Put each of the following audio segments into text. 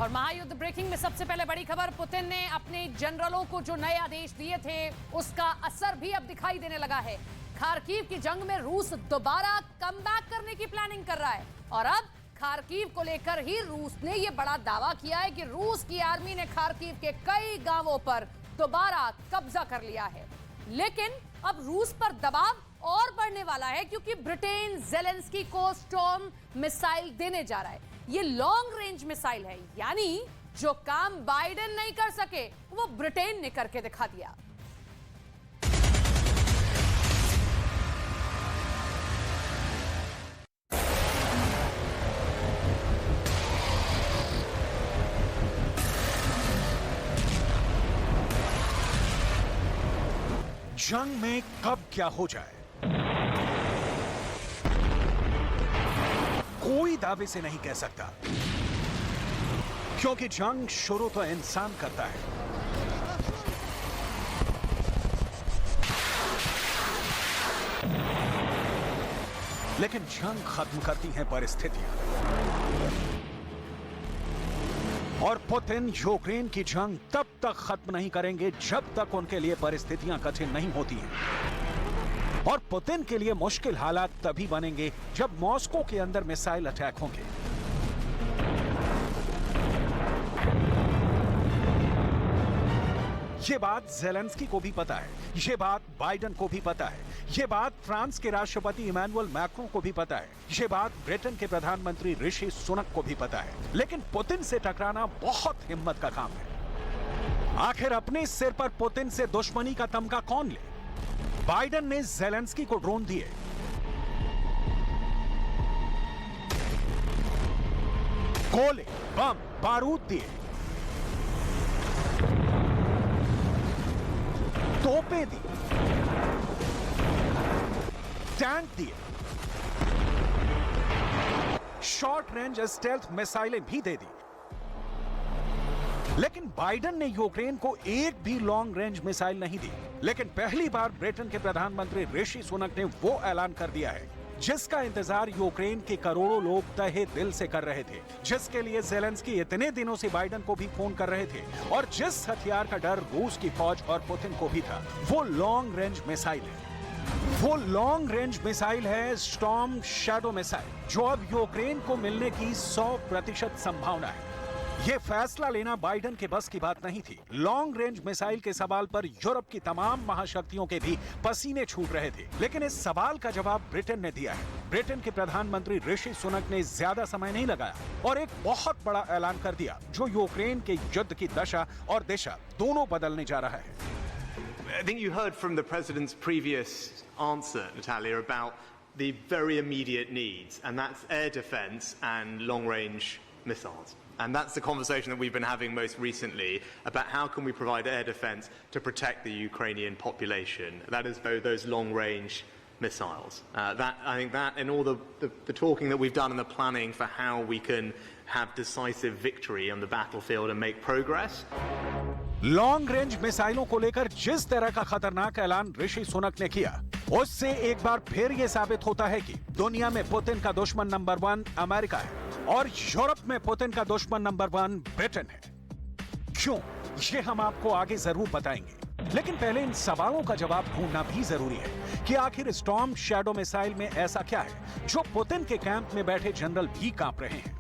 और महायुद्ध ब्रेकिंग में सबसे पहले बड़ी खबर, पुतिन ने अपने जनरलों को जो नए आदेश दिए थे उसका असर भी अब दिखाई देने लगा है। खार्किव की जंग में रूस दोबारा कमबैक करने की प्लानिंग कर रहा है और अब खार्किव को लेकर ही रूस ने यह बड़ा दावा किया है कि रूस की आर्मी ने खार्किव के कई गांवों पर दोबारा कब्जा कर लिया है। लेकिन अब रूस पर दबाव और बढ़ने वाला है क्योंकि ब्रिटेन ज़ेलेंस्की को स्टॉर्म मिसाइल देने जा रहा है। ये लॉन्ग रेंज मिसाइल है, यानी जो काम बाइडेन नहीं कर सके वो ब्रिटेन ने करके दिखा दिया। जंग में कब क्या हो जाए कोई दावे से नहीं कह सकता, क्योंकि जंग शुरू तो इंसान करता है। लेकिन जंग खत्म करती हैं परिस्थितियां, और पुतिन यूक्रेन की जंग तब तक खत्म नहीं करेंगे जब तक उनके लिए परिस्थितियां कठिन नहीं होती हैं। और पुतिन के लिए मुश्किल हालात तभी बनेंगे जब मॉस्को के अंदर मिसाइल अटैक होंगे। ये बात ज़ेलेंस्की को भी पता है, ये बात बाइडेन को भी पता है, ये बात फ्रांस के राष्ट्रपति इमैनुअल मैक्रों को भी पता है, ये बात ब्रिटेन के प्रधानमंत्री ऋषि सुनक को भी पता है। लेकिन पुतिन से टकराना बहुत हिम्मत का काम है। आखिर अपने सिर पर पुतिन से दुश्मनी का तमगा कौन ले? बाइडेन ने ज़ेलेंस्की को ड्रोन दिए, गोले, बम, बारूद दिए, तोपें दी, टैंक दिए, शॉर्ट रेंज स्टेल्थ मिसाइलें भी दे दी। लेकिन बाइडेन ने यूक्रेन को एक भी लॉन्ग रेंज मिसाइल नहीं दी। लेकिन पहली बार ब्रिटेन के प्रधानमंत्री ऋषि सुनक ने वो ऐलान कर दिया है जिसका इंतजार यूक्रेन के करोड़ों लोग तहे दिल से कर रहे थे, जिसके लिए ज़ेलेंस्की इतने दिनों से बाइडेन को भी फोन कर रहे थे, और जिस हथियार का डर रूस की फौज और पुतिन को भी था, वो लॉन्ग रेंज मिसाइल है। वो लॉन्ग रेंज मिसाइल है स्टॉर्म शैडो मिसाइल, जो अब यूक्रेन को मिलने की 100% संभावना है। ये फैसला लेना बाइडेन के बस की बात नहीं थी। लॉन्ग रेंज मिसाइल के सवाल पर यूरोप की तमाम महाशक्तियों के भी पसीने छूट रहे थे, लेकिन इस सवाल का जवाब ब्रिटेन ने दिया है। ब्रिटेन के प्रधानमंत्री ऋषि सुनक ने ज्यादा समय नहीं लगाया और एक बहुत बड़ा ऐलान कर दिया जो यूक्रेन के युद्ध की दशा और दिशा दोनों बदलने जा रहा है। I think you heard from the President's previous answer, Natalia, about the very immediate needs, and that's air defense and long-range missiles. And that's the conversation that we've been having most recently about how can we provide air defense to protect the Ukrainian population. That is those long-range missiles. I think that and all the talking that we've done and the planning for how we can have decisive victory on the battlefield and make progress. Long range मिसाइलों को लेकर जिस तरह का खतरनाक ऐलान ऋषि सुनक ने किया, उससे एक बार फिर यह साबित होता है कि दुनिया में पुतिन का दुश्मन नंबर 1 अमेरिका है और यूरोप में पुतिन का दुश्मन नंबर 1 ब्रिटेन है। क्यों, ये हम आपको आगे जरूर बताएंगे, लेकिन पहले इन सवालों का जवाब ढूंढना भी जरूरी है कि आखिर स्टॉर्म शैडो मिसाइल में ऐसा क्या है जो पुतिन के कैंप में बैठे जनरल भी कांप रहे हैं।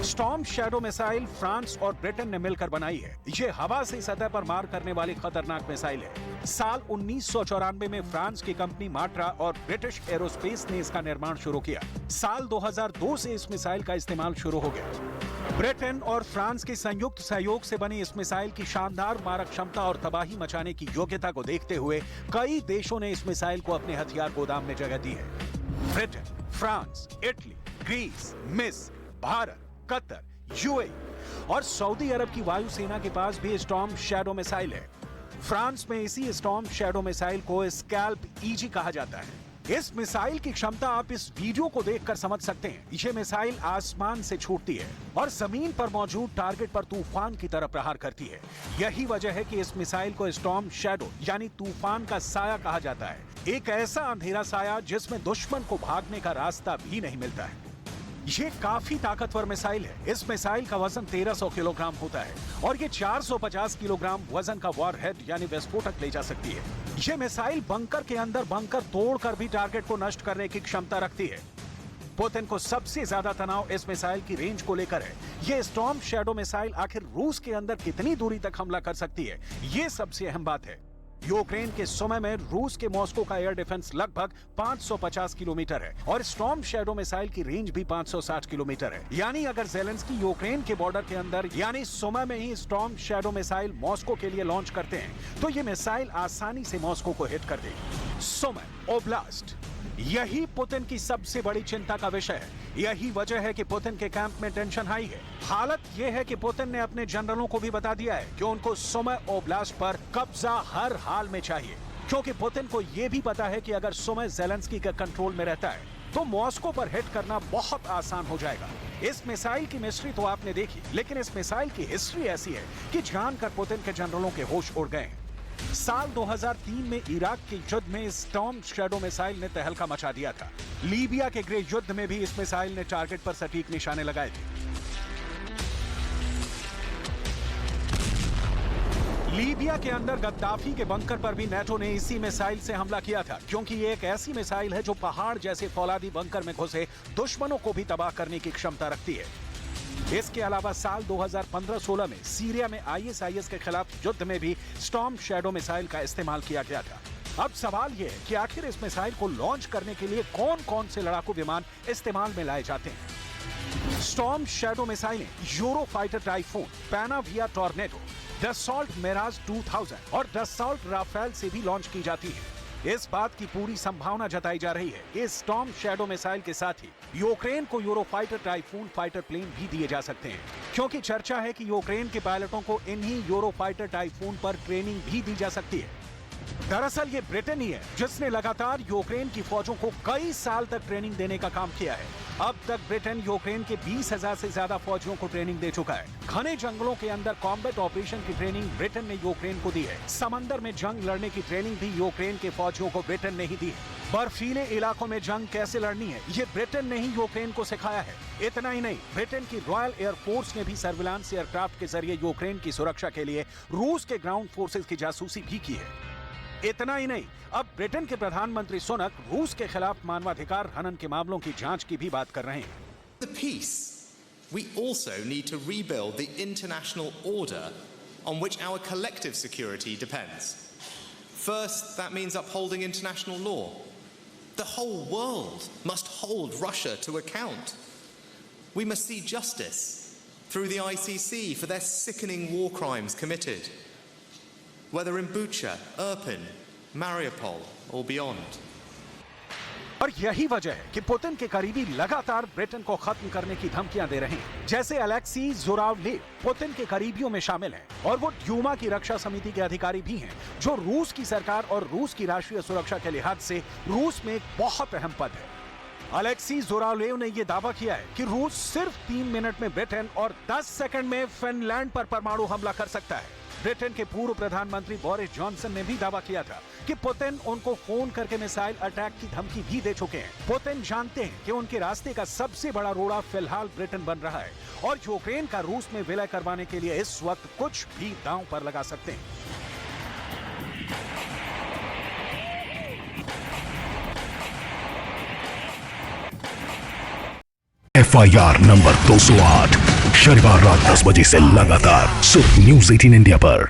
स्टॉर्म शैडो मिसाइल फ्रांस और ब्रिटेन ने मिलकर बनाई है। ये हवा से सतह पर मार करने वाली खतरनाक मिसाइल है। साल 1994 में फ्रांस की कंपनी माट्रा और ब्रिटिश एरोस्पेस ने इसका निर्माण शुरू किया। साल 2002 से इस मिसाइल का इस्तेमाल शुरू हो गया। ब्रिटेन और फ्रांस के संयुक्त सहयोग से बनी इस मिसाइल की शानदार मारक क्षमता और तबाही मचाने की योग्यता को देखते हुए कई देशों ने इस मिसाइल को अपने हथियार गोदाम में जगह दी है। ब्रिटेन, फ्रांस, इटली, ग्रीस, मिस्र, भारत, कतर, यूएई और सऊदी अरब की वायुसेना के पास भी स्टॉर्म शैडो मिसाइल है। फ्रांस में इसी स्टॉर्म शैडो मिसाइल को स्कैल्प ईजी कहा जाता है। इस मिसाइल की क्षमता आप इस वीडियो को देखकर समझ सकते हैं। ये मिसाइल आसमान से छूटती है और जमीन पर मौजूद टारगेट पर तूफान की तरह प्रहार करती है। यही वजह है कि इस मिसाइल को स्टॉर्म शैडो यानी तूफान का साया कहा जाता है। एक ऐसा अंधेरा साया जिसमें दुश्मन को भागने का रास्ता भी नहीं मिलता है। ये काफी ताकतवर मिसाइल है। इस मिसाइल का वजन 1300 किलोग्राम होता है और ये 450 किलोग्राम वजन का वॉरहेड यानी विस्फोटक ले जा सकती है। ये मिसाइल बंकर के अंदर बंकर तोड़कर भी टारगेट को नष्ट करने की क्षमता रखती है। पुतिन को सबसे ज्यादा तनाव इस मिसाइल की रेंज को लेकर है। ये स्टॉर्म शैडो मिसाइल आखिर रूस के अंदर कितनी दूरी तक हमला कर सकती है, ये सबसे अहम बात है। यूक्रेन के सुमी में रूस के मॉस्को का एयर डिफेंस लगभग 550 किलोमीटर है और स्टॉर्म शैडो मिसाइल की रेंज भी 560 किलोमीटर है। यानी अगर ज़ेलेंस्की यूक्रेन के बॉर्डर के अंदर यानी सुमी में ही स्टॉर्म शैडो मिसाइल मॉस्को के लिए लॉन्च करते हैं तो ये मिसाइल आसानी से मॉस्को को हिट कर देगी। सुमी ओब्लास्ट, यही पुतिन की सबसे बड़ी चिंता का विषय है। यही वजह है कि पुतिन के कैंप में टेंशन हाई है। हालत यह है कि पुतिन ने अपने जनरलों को भी बता दिया है कि उनको सुमी ओब्लास्ट पर कब्जा हर हाल में चाहिए, क्योंकि पुतिन को यह भी पता है कि अगर सुमी ज़ेलेंस्की के कंट्रोल में रहता है तो मॉस्को पर हिट करना बहुत आसान हो जाएगा। इस मिसाइल की मिस्ट्री तो आपने देखी, लेकिन इस मिसाइल की हिस्ट्री ऐसी है कि जानकर पुतिन के जनरलों के होश उड़ गए। साल 2003 में इराक के युद्ध में स्टॉर्म शैडो मिसाइल ने तहलका मचा दिया था। लीबिया के गृह युद्ध में भी इस मिसाइल ने टारगेट पर सटीक निशाने लगाए थे। लीबिया के अंदर गद्दाफी के बंकर पर भी नेटो ने इसी मिसाइल से हमला किया था, क्योंकि ये एक ऐसी मिसाइल है जो पहाड़ जैसे फौलादी बंकर में घुसे दुश्मनों को भी तबाह करने की क्षमता रखती है। इसके अलावा साल 2015-16 में सीरिया में ISIS के खिलाफ युद्ध में भी स्टॉर्म शैडो मिसाइल का इस्तेमाल किया गया था। अब सवाल यह है कि आखिर इस मिसाइल को लॉन्च करने के लिए कौन कौन से लड़ाकू विमान इस्तेमाल में लाए जाते हैं। स्टॉर्म शैडो मिसाइलें Eurofighter Typhoon, Panavia Tornado, Dassault Mirage 2000 और डसॉल्ट राफेल से भी लॉन्च की जाती है। इस बात की पूरी संभावना जताई जा रही है कि इस स्टॉर्म शैडो मिसाइल के साथ ही यूक्रेन को यूरोफाइटर टाइफून फाइटर प्लेन भी दिए जा सकते हैं, क्योंकि चर्चा है कि यूक्रेन के पायलटों को इन्हीं यूरोफाइटर टाइफून पर ट्रेनिंग भी दी जा सकती है। दरअसल ये ब्रिटेन ही है जिसने लगातार यूक्रेन की फौजों को कई साल तक ट्रेनिंग देने का काम किया है। अब तक ब्रिटेन यूक्रेन के 20,000 से ज्यादा फौजियों को ट्रेनिंग दे चुका है। घने जंगलों के अंदर कॉम्बैट ऑपरेशन की ट्रेनिंग ब्रिटेन ने यूक्रेन को दी है। समंदर में जंग लड़ने की ट्रेनिंग भी यूक्रेन के फौजियों को ब्रिटेन ने ही दी है। बर्फीले इलाकों में जंग कैसे लड़नी है ये ब्रिटेन ने ही यूक्रेन को सिखाया है। इतना ही नहीं, ब्रिटेन की रॉयल एयरफोर्स ने भी सर्विलांस एयरक्राफ्ट के जरिए यूक्रेन की सुरक्षा के लिए रूस के ग्राउंड फोर्सेज की जासूसी भी की है। इतना ही नहीं, अब ब्रिटेन के प्रधानमंत्री सुनक रूस के खिलाफ मानवाधिकार हनन के मामलों की जांच की भी बात कर रहे हैं। The peace, we also need to rebuild the international order on which our collective security depends. First, that means upholding international law. The whole world must hold Russia to account. We must see justice through the ICC for their sickening war crimes committed, whether in Bucha, Irpin, Mariupol or beyond. और यही वजह है कि Putin के करीबी लगातार Britain को खत्म करने की धमकियां दे रहे हैं। जैसे अलेक्सी ज़ुरावलेव पुतिन के करीबियों में शामिल हैं और वो ड्यूमा की रक्षा समिति के अधिकारी भी हैं, जो रूस की सरकार और रूस की राष्ट्रीय सुरक्षा के लिहाज से रूस में एक बहुत अहम पद है। अलेक्सी ज़ुरावलेव ने यह दावा किया है कि रूस सिर्फ 3 मिनट में ब्रिटेन और 10 सेकंड में फिनलैंड पर परमाणु हमला कर सकता है। ब्रिटेन के पूर्व प्रधानमंत्री बोरिस जॉनसन ने भी दावा किया था कि पुतिन उनको फोन करके मिसाइल अटैक की धमकी भी दे चुके हैं। पुतिन जानते हैं कि उनके रास्ते का सबसे बड़ा रोड़ा फिलहाल ब्रिटेन बन रहा है और यूक्रेन का रूस में विलय करवाने के लिए इस वक्त कुछ भी दांव पर लगा सकते हैं। FIR नंबर 208 शनिवार रात 10 बजे से लगातार सिर्फ न्यूज़ 18 इंडिया पर।